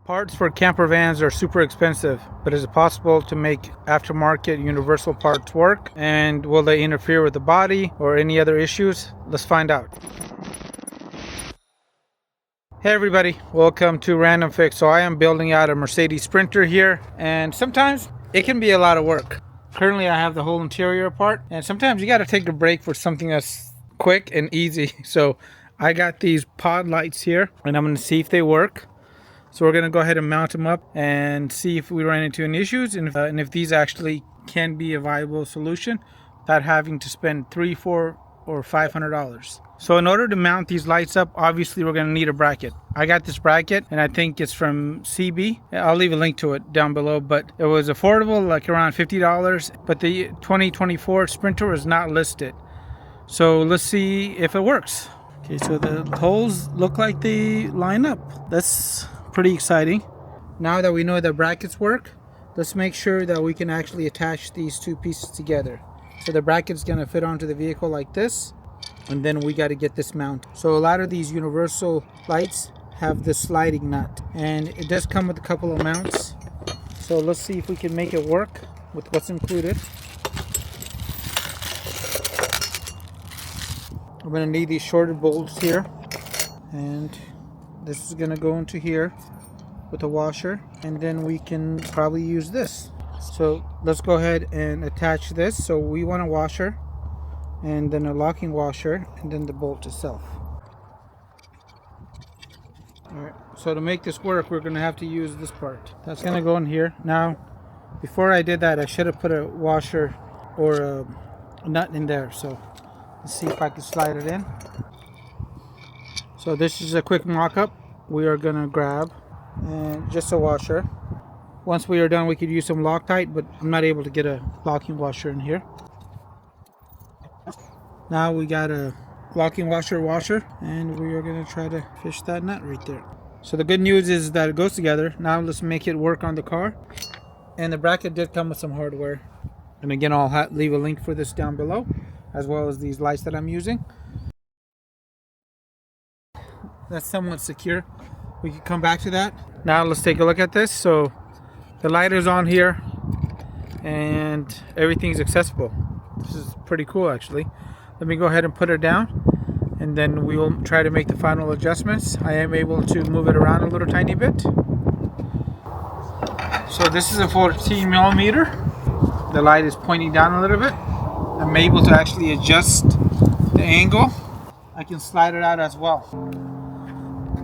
Parts for camper vans are super expensive, but is it possible to make aftermarket universal parts work? And will they interfere with the body or any other issues? Let's find out. Hey everybody, welcome to Random Fix. So I am building out a Mercedes Sprinter here, and sometimes it can be a lot of work. Currently I have the whole interior apart, and sometimes you got to take a break for something that's quick and easy. So I got these pod lights here, and I'm going to see if they work. So we're going to go ahead and mount them up and see if we run into any issues, and if these actually can be a viable solution without having to spend $300, $400, or $500. So in order to mount these lights up, obviously we're going to need a bracket. I got this bracket, and I think it's from CB. I'll leave a link to it down below, but it was affordable, like around $50, but the 2024 Sprinter is not listed. So let's see if it works. Okay, so the holes look like they line up. That's pretty exciting. Now that we know the brackets work, let's make sure that we can actually attach these two pieces together. So the bracket's going to fit onto the vehicle like this, and then we got to get this mounted. So a lot of these universal lights have the sliding nut, and it does come with a couple of mounts. So let's see if we can make it work with what's included. I'm going to need these shorter bolts here, and this is going to go into here with a washer, and then we can probably use this. So let's go ahead and attach this. So we want a washer, and then a locking washer, and then the bolt itself. Alright, so to make this work, we're going to have to use this part. That's going to go in here. Now, before I did that, I should have put a washer or a nut in there. So let's see if I can slide it in. So this is a quick mock-up. We are going to grab and just a washer. Once we are done, we could use some Loctite, but I'm not able to get a locking washer in here. Now we got a locking washer, and we are going to try to fish that nut right there. So the good news is that it goes together. Now let's make it work on the car. And the bracket did come with some hardware. And again, I'll leave a link for this down below, as well as these lights that I'm using. That's somewhat secure. We can come back to that. Now let's take a look at this. So the light is on here, and everything's accessible. This is pretty cool, actually. Let me go ahead and put it down, and then we will try to make the final adjustments. I am able to move it around a little tiny bit. So this is a 14 millimeter. The light is pointing down a little bit. I'm able to actually adjust the angle. I can slide it out as well.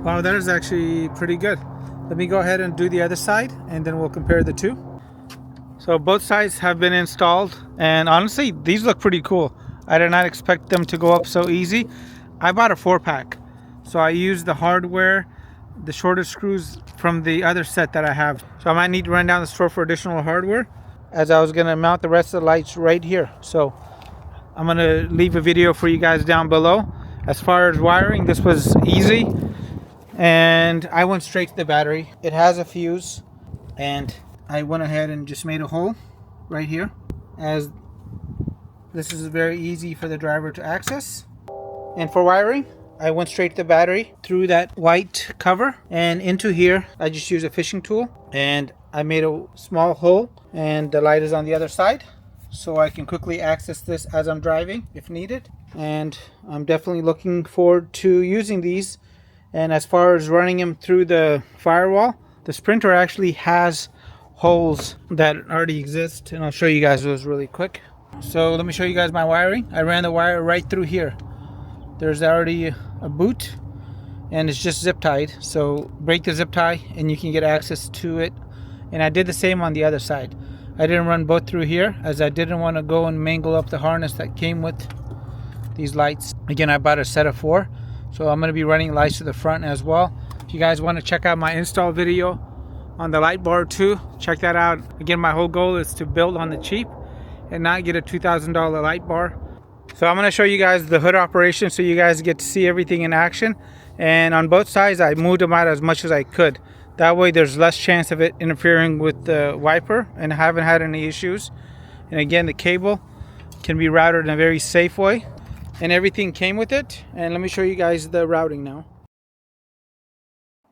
Wow, that is actually pretty good. Let me go ahead and do the other side, and then we'll compare the two. So both sides have been installed, and honestly, these look pretty cool. I did not expect them to go up so easy. I bought a 4-pack, so I used the hardware, the shorter screws from the other set that I have. So I might need to run down the store for additional hardware, as I was going to mount the rest of the lights right here. So I'm going to leave a video for you guys down below. As far as wiring, this was easy. And I went straight to the battery. It has a fuse, and I went ahead and just made a hole right here, as this is very easy for the driver to access. And for wiring, I went straight to the battery through that white cover, and into here I just used a fishing tool, and I made a small hole, and the light is on the other side, so I can quickly access this as I'm driving if needed. And I'm definitely looking forward to using these. And as far as running them through the Firewall, the Sprinter actually has holes that already exist, and I'll show you guys those really quick. So let me show you guys my wiring. I ran the wire right through here. There's already a boot, and it's just zip tied. So break the zip tie and you can get access to it. And I did the same on the other side. I didn't run both through here, as I didn't want to go and mangle up the harness that came with these lights. Again, I bought a set of 4. So I'm going to be running lights to the front as well. If you guys want to check out my install video on the light bar too, check that out. Again, my whole goal is to build on the cheap and not get a $2,000 light bar. So I'm going to show you guys the hood operation so you guys get to see everything in action. And on both sides, I moved them out as much as I could. That way there's less chance of it interfering with the wiper, and I haven't had any issues. And again, the cable can be routed in a very safe way. And everything came with it. And let me show you guys the routing now.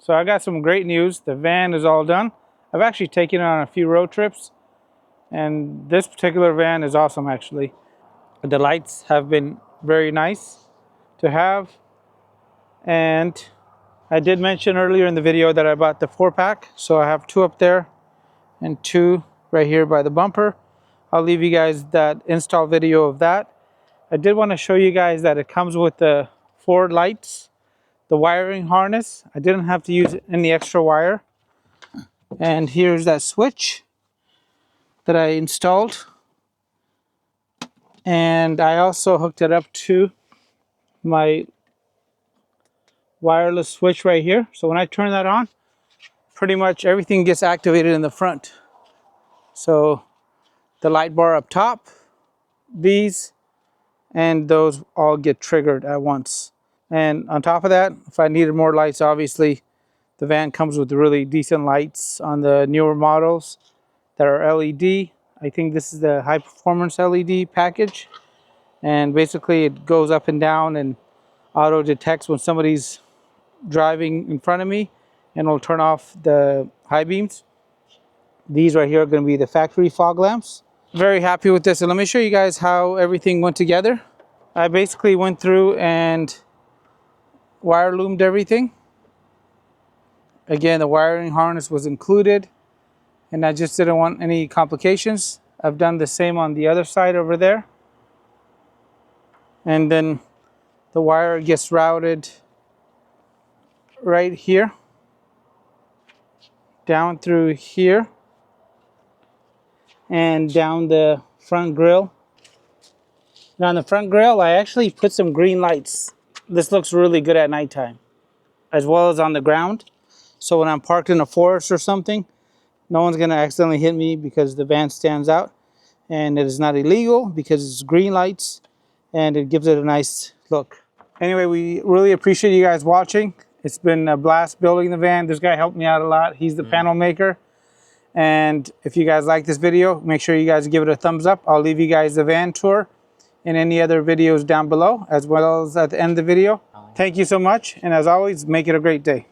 So I got some great news. The van is all done. I've actually taken it on a few road trips, and this particular van is awesome actually. The lights have been very nice to have, and I did mention earlier in the video that I bought the 4-pack, so I have 2 up there and 2 right here by the bumper. I'll leave you guys that install video of that. I did want to show you guys that it comes with the 4 lights, the wiring harness. I didn't have to use any extra wire. And here's that switch that I installed. And I also hooked it up to my wireless switch right here. So when I turn that on, pretty much everything gets activated in the front. So the light bar up top, these, and those all get triggered at once. And on top of that, if I needed more lights, obviously the van comes with really decent lights on the newer models that are LED. I think this is the high performance LED package, and basically it goes up and down and auto detects when somebody's driving in front of me, and will turn off the high beams. These right here are going to be the factory fog lamps. Very happy with this, and let me show you guys how everything went together. I basically went through and wire loomed everything. Again, the wiring harness was included, and I just didn't want any complications. I've done the same on the other side over there. And then the wire gets routed right here, down through here, and down the front grille. Now on the front grille, I actually put some green lights. This looks really good at nighttime, as well as on the ground. So when I'm parked in a forest or something, no one's gonna accidentally hit me because the van stands out. And it is not illegal because it's green lights, and it gives it a nice look. Anyway, we really appreciate you guys watching. It's been a blast building the van. This guy helped me out a lot. He's the panel maker. And if you guys like this video, make sure you guys give it a thumbs up. I'll leave you guys the van tour and any other videos down below, as well as at the end of the video. Thank you so much. And as always, make it a great day.